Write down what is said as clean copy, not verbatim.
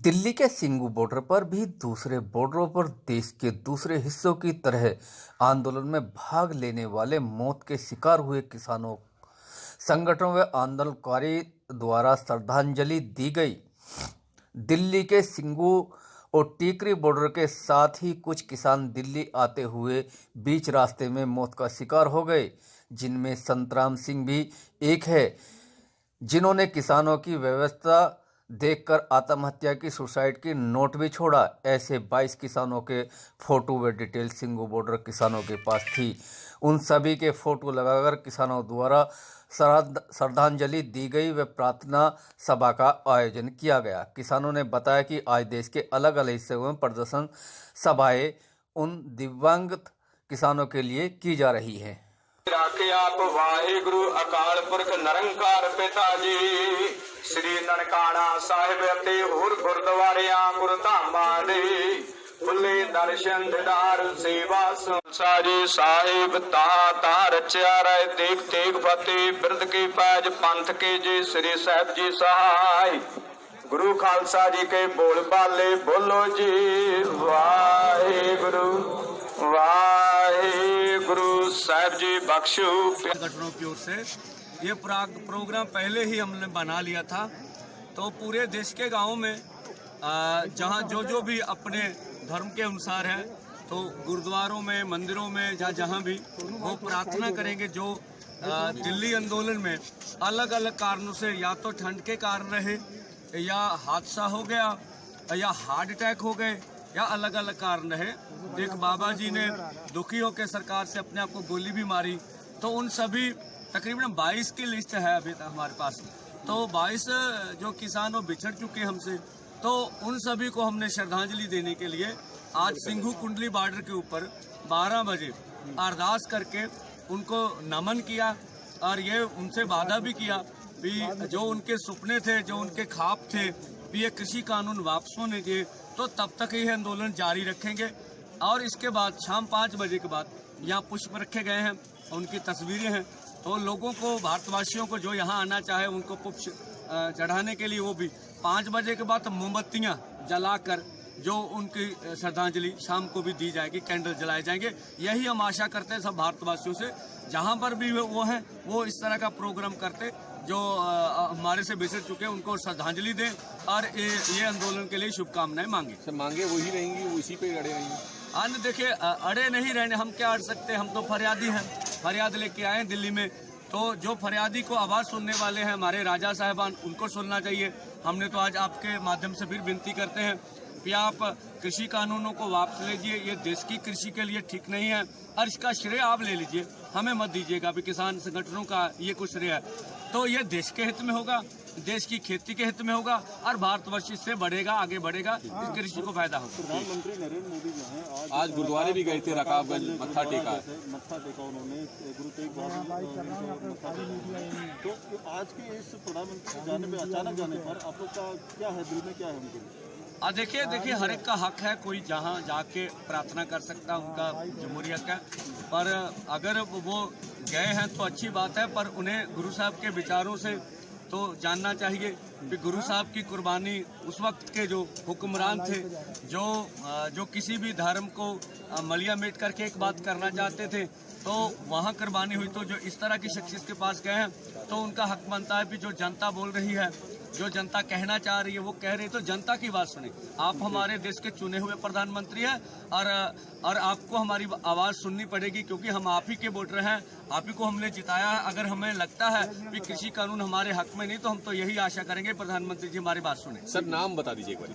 दिल्ली के सिंगू बॉर्डर पर भी दूसरे बॉर्डरों पर देश के दूसरे हिस्सों की तरह आंदोलन में भाग लेने वाले मौत के शिकार हुए किसानों संगठनों व आंदोलनकारी द्वारा श्रद्धांजलि दी गई। दिल्ली के सिंगू और टीकरी बॉर्डर के साथ ही कुछ किसान दिल्ली आते हुए बीच रास्ते में मौत का शिकार हो गए, जिनमें संतराम सिंह भी एक है, जिन्होंने किसानों की व्यवस्था देखकर आत्महत्या की सुसाइड की नोट भी छोड़ा। ऐसे 22 किसानों के फोटो व डिटेल सिंगू बॉर्डर किसानों के पास थी। उन सभी के फोटो लगाकर किसानों द्वारा श्रद्धांजलि दी गई व प्रार्थना सभा का आयोजन किया गया। किसानों ने बताया कि आज देश के अलग अलग हिस्सों में प्रदर्शन सभाएं उन दिव्यांग किसानों के लिए की जा रही है। आप वाहिगुरु अकाल पुरख निरंकार पिता जी श्री ननकाना साहिब ते होर गुरुद्वारिया गुरुधामा दे खुले दर्शन दीदार सेवा संसारी साहिब ता रचिया राय देख तेग फतेह बिरद की पैज पंथ के जी श्री साहिब जी सहाय गुरु खालसा जी के बोल बाले बोलो जी वाहिगुरु वाहिगुरु साहिब जी बख्शो। संगठनों की ओर से ये प्रोग्राम पहले ही हमने बना लिया था, तो पूरे देश के गांवों में जहां जो भी अपने धर्म के अनुसार है, तो गुरुद्वारों में मंदिरों में जहां भी वो प्रार्थना करेंगे। जो दिल्ली आंदोलन में अलग अलग कारणों से, या तो ठंड के कारण रहे, या हादसा हो गया, या हार्ट अटैक हो गए, या अलग अलग कारण रहे। एक बाबा जी ने दुखी होकर सरकार से अपने आप को गोली भी मारी, तो उन सभी तकरीबन 22 की लिस्ट है अभी तक हमारे पास। तो 22 जो किसान वो बिछड़ चुके हैं हमसे, तो उन सभी को हमने श्रद्धांजलि देने के लिए आज सिंघू कुंडली बॉर्डर के ऊपर 12 बजे अरदास करके उनको नमन किया, और ये उनसे वादा भी किया कि जो उनके सपने थे, जो उनके ख्वाब थे कि ये कृषि कानून वापस होने चाहिए, तो तब तक ये आंदोलन जारी रखेंगे। और इसके बाद शाम 5 बजे के बाद यहाँ पुष्प रखे गए हैं, उनकी तस्वीरें हैं, तो लोगों को, भारतवासियों को जो यहाँ आना चाहे उनको पुष्प चढ़ाने के लिए वो भी 5 बजे के बाद मोमबत्तियाँ जलाकर जो उनकी श्रद्धांजलि शाम को भी दी जाएगी, कैंडल जलाए जाएंगे। यही हम आशा करते हैं सब भारतवासियों से, जहाँ पर भी वो हैं वो इस तरह का प्रोग्राम करते, जो हमारे से बिछड़ चुके हैं उनको श्रद्धांजलि दें और ये आंदोलन के लिए शुभकामनाएं मांगे। सर मांगे वही रहेंगी, वो इसी पे अड़े रहेंगे? अन्य देखिए, अड़े नहीं रहने, हम क्या अड़ सकते हैं, हम तो फरियादी हैं, फरियाद लेके आए हैं दिल्ली में। तो जो फरियादी को आवाज़ सुनने वाले हैं हमारे राजा साहबान, उनको सुनना चाहिए। हमने तो आज आपके माध्यम से फिर विनती करते हैं कि आप कृषि कानूनों को वापस लीजिए, ये देश की कृषि के लिए ठीक नहीं है, और इसका श्रेय आप ले लीजिए, हमें मत दीजिएगा भी किसान संगठनों का ये कुछ श्रेय है। तो ये देश के हित में होगा, देश की खेती के हित में होगा, और भारतवर्ष इससे बढ़ेगा, आगे बढ़ेगा, इस कृषि को फायदा होगा। प्रधानमंत्री नरेंद्र मोदी जो हैं आज गुरुद्वारे भी गए थे, रकाबगंज मत्था टेका उन्होंने, गुरु तेग बहादुर। तो आज के इस प्रधानमंत्री जाने में, अचानक जाने पर आप लोग का क्या है, दिल में क्या है उनके लिए? देखिए हर एक का हक है, कोई जहाँ जाके प्रार्थना कर सकता है, उनका जमहूरी हक है। पर अगर वो गए हैं तो अच्छी बात है, पर उन्हें गुरु साहब के विचारों से तो जानना चाहिए कि गुरु साहब की कुर्बानी, उस वक्त के जो हुक्मरान थे, जो किसी भी धर्म को मलिया मेट करके एक बात करना चाहते थे, तो वहाँ कुर्बानी हुई। तो जो इस तरह की शख्सियत के पास गए हैं, तो उनका हक बनता है कि जो जनता बोल रही है, जो जनता कहना चाह रही है, वो कह रही है, तो जनता की बात सुने। आप हमारे देश के चुने हुए प्रधानमंत्री हैं, और आपको हमारी आवाज़ सुननी पड़ेगी, क्योंकि हम आप ही के वोटर हैं, आप ही को हमने जिताया है। अगर हमें लगता है कि कृषि कानून हमारे हक में नहीं, तो हम तो यही आशा करेंगे प्रधानमंत्री जी हमारी बात सुने। सर नाम बता दीजिए एक बार।